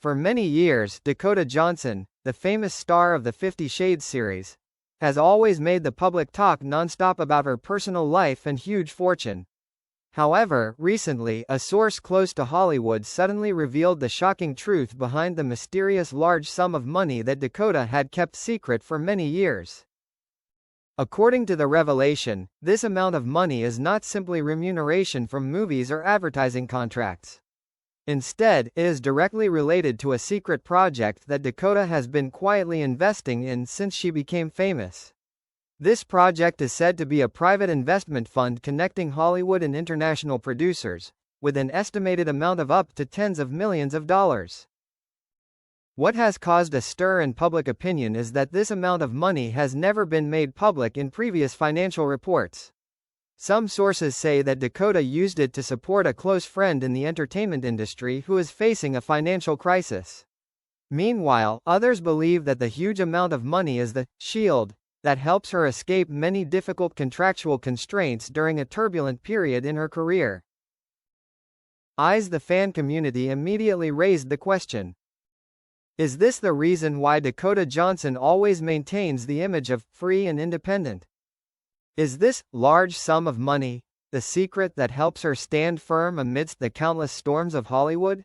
For many years, Dakota Johnson, the famous star of the 50 Shades series, has always made the public talk nonstop about her personal life and huge fortune. However, recently, a source close to Hollywood suddenly revealed the shocking truth behind the mysterious large sum of money that Dakota had kept secret for many years. According to the revelation, this amount of money is not simply remuneration from movies or advertising contracts. Instead, it is directly related to a secret project that Dakota has been quietly investing in since she became famous. This project is said to be a private investment fund connecting Hollywood and international producers, with an estimated amount of up to tens of millions of dollars. What has caused a stir in public opinion is that this amount of money has never been made public in previous financial reports. Some sources say that Dakota used it to support a close friend in the entertainment industry who is facing a financial crisis. Meanwhile, others believe that the huge amount of money is the shield that helps her escape many difficult contractual constraints during a turbulent period in her career. The fan community immediately raised the question. Is this the reason why Dakota Johnson always maintains the image of free and independent? Is this large sum of money the secret that helps her stand firm amidst the countless storms of Hollywood?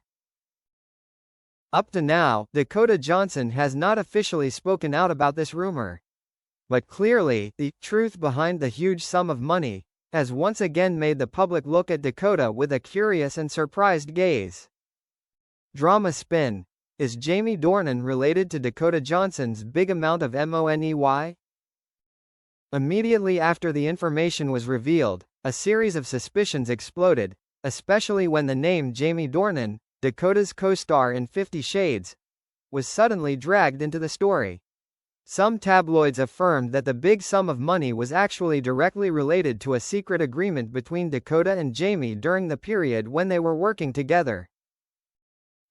Up to now, Dakota Johnson has not officially spoken out about this rumor. But clearly, the truth behind the huge sum of money has once again made the public look at Dakota with a curious and surprised gaze. Drama spin. Is Jamie Dornan related to Dakota Johnson's big amount of money? Immediately after the information was revealed, a series of suspicions exploded, especially when the name Jamie Dornan, Dakota's co-star in 50 Shades, was suddenly dragged into the story. Some tabloids affirmed that the big sum of money was actually directly related to a secret agreement between Dakota and Jamie during the period when they were working together.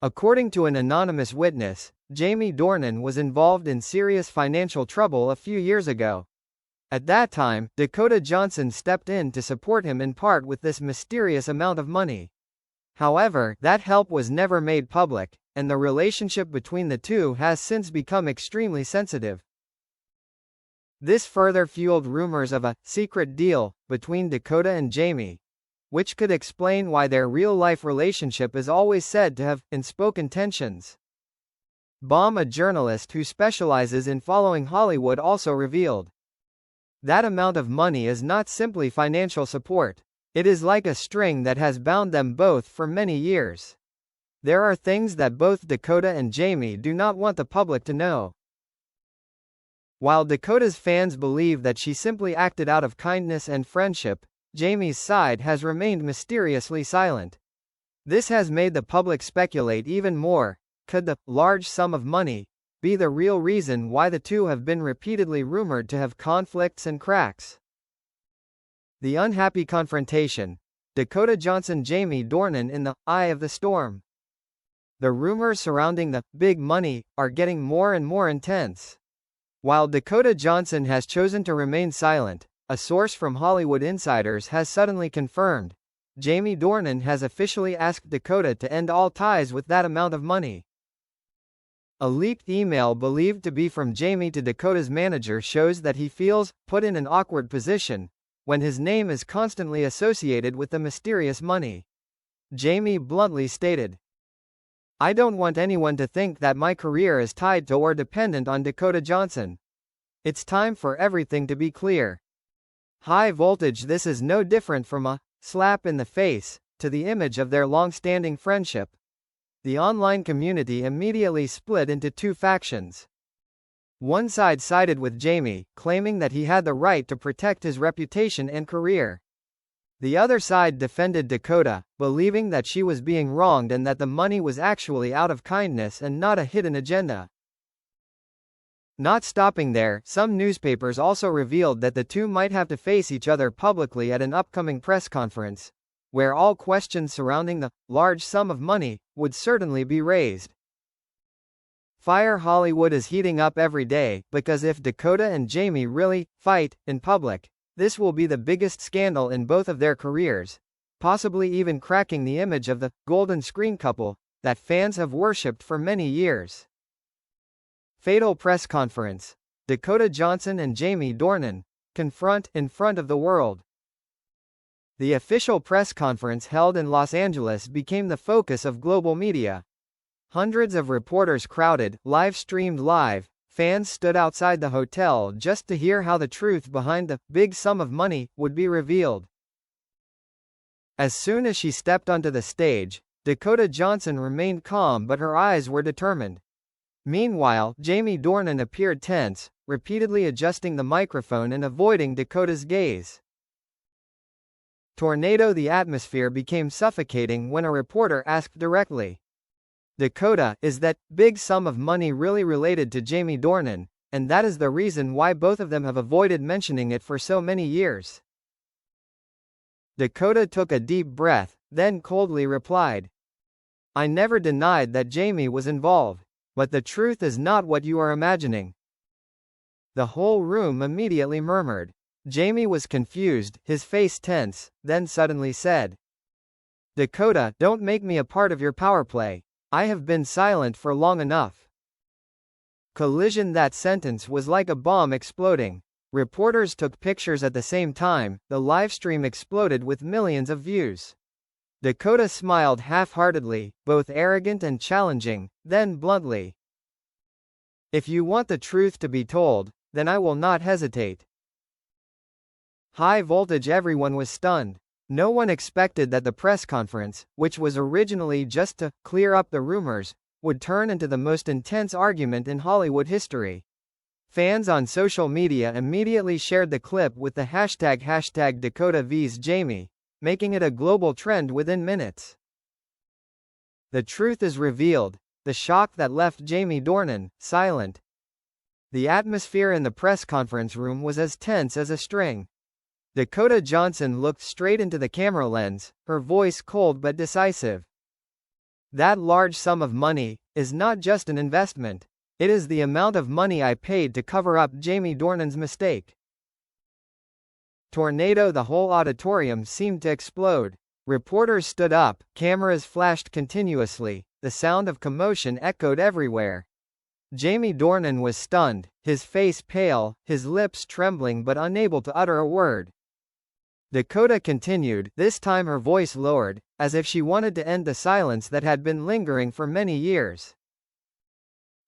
According to an anonymous witness, Jamie Dornan was involved in serious financial trouble a few years ago. At that time, Dakota Johnson stepped in to support him in part with this mysterious amount of money. However, that help was never made public, and the relationship between the two has since become extremely sensitive. This further fueled rumors of a secret deal between Dakota and Jamie, which could explain why their real-life relationship is always said to have unspoken tensions. A journalist who specializes in following Hollywood, also revealed that amount of money is not simply financial support. It is like a string that has bound them both for many years. There are things that both Dakota and Jamie do not want the public to know. While Dakota's fans believe that she simply acted out of kindness and friendship, Jamie's side has remained mysteriously silent. This has made the public speculate even more. Could the large sum of money be the real reason why the two have been repeatedly rumored to have conflicts and cracks? The unhappy confrontation. Dakota Johnson-Jamie Dornan in the eye of the storm. The rumors surrounding the big money are getting more and more intense. While Dakota Johnson has chosen to remain silent, a source from Hollywood insiders has suddenly confirmed Jamie Dornan has officially asked Dakota to end all ties with that amount of money. A leaked email believed to be from Jamie to Dakota's manager shows that he feels put in an awkward position when his name is constantly associated with the mysterious money. Jamie bluntly stated, "I don't want anyone to think that my career is tied to or dependent on Dakota Johnson. It's time for everything to be clear. High voltage. This is no different from a slap in the face to the image of their long-standing friendship." The online community immediately split into two factions. One side sided with Jamie, claiming that he had the right to protect his reputation and career. The other side defended Dakota, believing that she was being wronged and that the money was actually out of kindness and not a hidden agenda. Not stopping there, some newspapers also revealed that the two might have to face each other publicly at an upcoming press conference, where all questions surrounding the large sum of money would certainly be raised. Fire Hollywood is heating up every day, because if Dakota and Jamie really fight in public, this will be the biggest scandal in both of their careers, possibly even cracking the image of the golden screen couple that fans have worshipped for many years. Fatal press conference. Dakota Johnson and Jamie Dornan confront in front of the world. The official press conference held in Los Angeles became the focus of global media. Hundreds of reporters crowded, live-streamed live. Fans stood outside the hotel just to hear how the truth behind the big sum of money would be revealed. As soon as she stepped onto the stage, Dakota Johnson remained calm, but her eyes were determined. Meanwhile, Jamie Dornan appeared tense, repeatedly adjusting the microphone and avoiding Dakota's gaze. Tornado. The atmosphere became suffocating when a reporter asked directly, "Dakota, is that big sum of money really related to Jamie Dornan, and that is the reason why both of them have avoided mentioning it for so many years?" Dakota took a deep breath, then coldly replied, "I never denied that Jamie was involved, but the truth is not what you are imagining." The whole room immediately murmured. Jamie was confused, his face tense, then suddenly said, "Dakota, don't make me a part of your power play. I have been silent for long enough." Collision. That sentence was like a bomb exploding. Reporters took pictures at the same time. The livestream exploded with millions of views. Dakota smiled half-heartedly, both arrogant and challenging, then bluntly, "If you want the truth to be told, then I will not hesitate." High voltage. Everyone was stunned. No one expected that the press conference, which was originally just to clear up the rumors, would turn into the most intense argument in Hollywood history. Fans on social media immediately shared the clip with the hashtag Dakota vs Jamie, making it a global trend within minutes. The truth is revealed. The shock that left Jamie Dornan silent. The atmosphere in the press conference room was as tense as a string. Dakota Johnson looked straight into the camera lens, her voice cold but decisive. "That large sum of money is not just an investment. It is the amount of money I paid to cover up Jamie Dornan's mistake." Tornado. The whole auditorium seemed to explode. Reporters stood up, cameras flashed continuously, the sound of commotion echoed everywhere. Jamie Dornan was stunned, his face pale, his lips trembling but unable to utter a word. Dakota continued, this time her voice lowered, as if she wanted to end the silence that had been lingering for many years.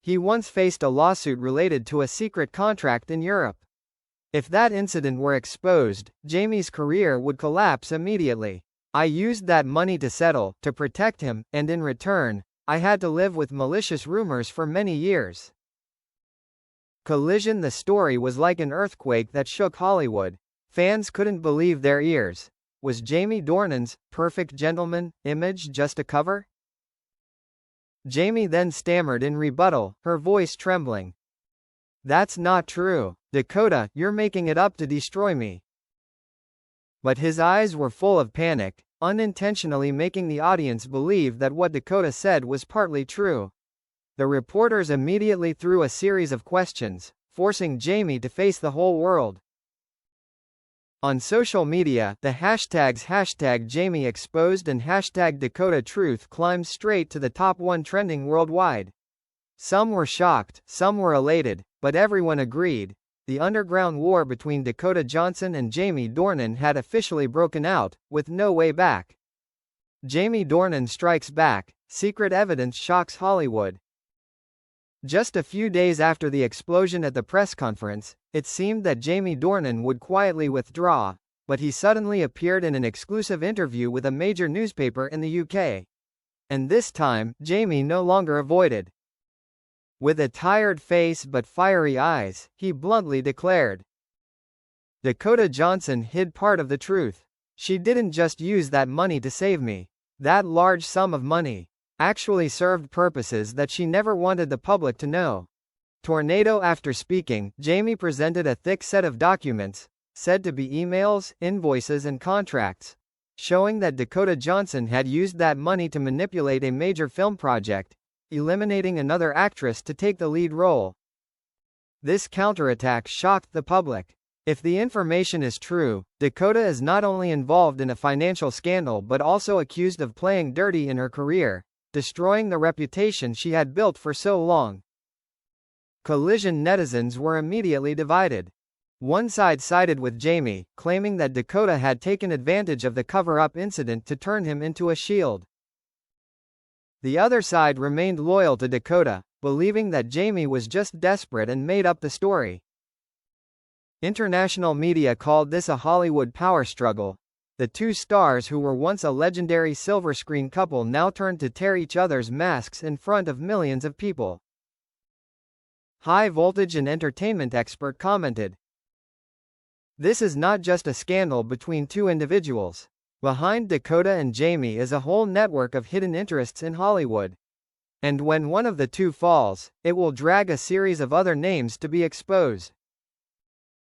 "He once faced a lawsuit related to a secret contract in Europe. If that incident were exposed, Jamie's career would collapse immediately. I used that money to settle, to protect him, and in return, I had to live with malicious rumors for many years." Collision. The story was like an earthquake that shook Hollywood. Fans couldn't believe their ears. Was Jamie Dornan's perfect gentleman image just a cover? Jamie then stammered in rebuttal, her voice trembling. "That's not true. Dakota, you're making it up to destroy me." But his eyes were full of panic, unintentionally making the audience believe that what Dakota said was partly true. The reporters immediately threw a series of questions, forcing Jamie to face the whole world. On social media, the hashtags #JamieExposed and #DakotaTruth climbed straight to the top 1 trending worldwide. Some were shocked, some were elated, but everyone agreed. The underground war between Dakota Johnson and Jamie Dornan had officially broken out, with no way back. Jamie Dornan strikes back. Secret evidence shocks Hollywood. Just a few days after the explosion at the press conference, it seemed that Jamie Dornan would quietly withdraw, but he suddenly appeared in an exclusive interview with a major newspaper in the UK. And this time, Jamie no longer avoided. With a tired face but fiery eyes, he bluntly declared, "Dakota Johnson hid part of the truth. She didn't just use that money to save me. That large sum of money actually served purposes that she never wanted the public to know." Tornado. After speaking, Jamie presented a thick set of documents, said to be emails, invoices and contracts, showing that Dakota Johnson had used that money to manipulate a major film project, eliminating another actress to take the lead role. This counterattack shocked the public. If the information is true, Dakota is not only involved in a financial scandal but also accused of playing dirty in her career, destroying the reputation she had built for so long. Collision netizens were immediately divided. One side sided with Jamie, claiming that Dakota had taken advantage of the cover-up incident to turn him into a shield. The other side remained loyal to Dakota, believing that Jamie was just desperate and made up the story. International media called this a Hollywood power struggle. The two stars who were once a legendary silver screen couple now turned to tear each other's masks in front of millions of people. High voltage and entertainment expert commented, "This is not just a scandal between two individuals. Behind Dakota and Jamie is a whole network of hidden interests in Hollywood. And when one of the two falls, it will drag a series of other names to be exposed."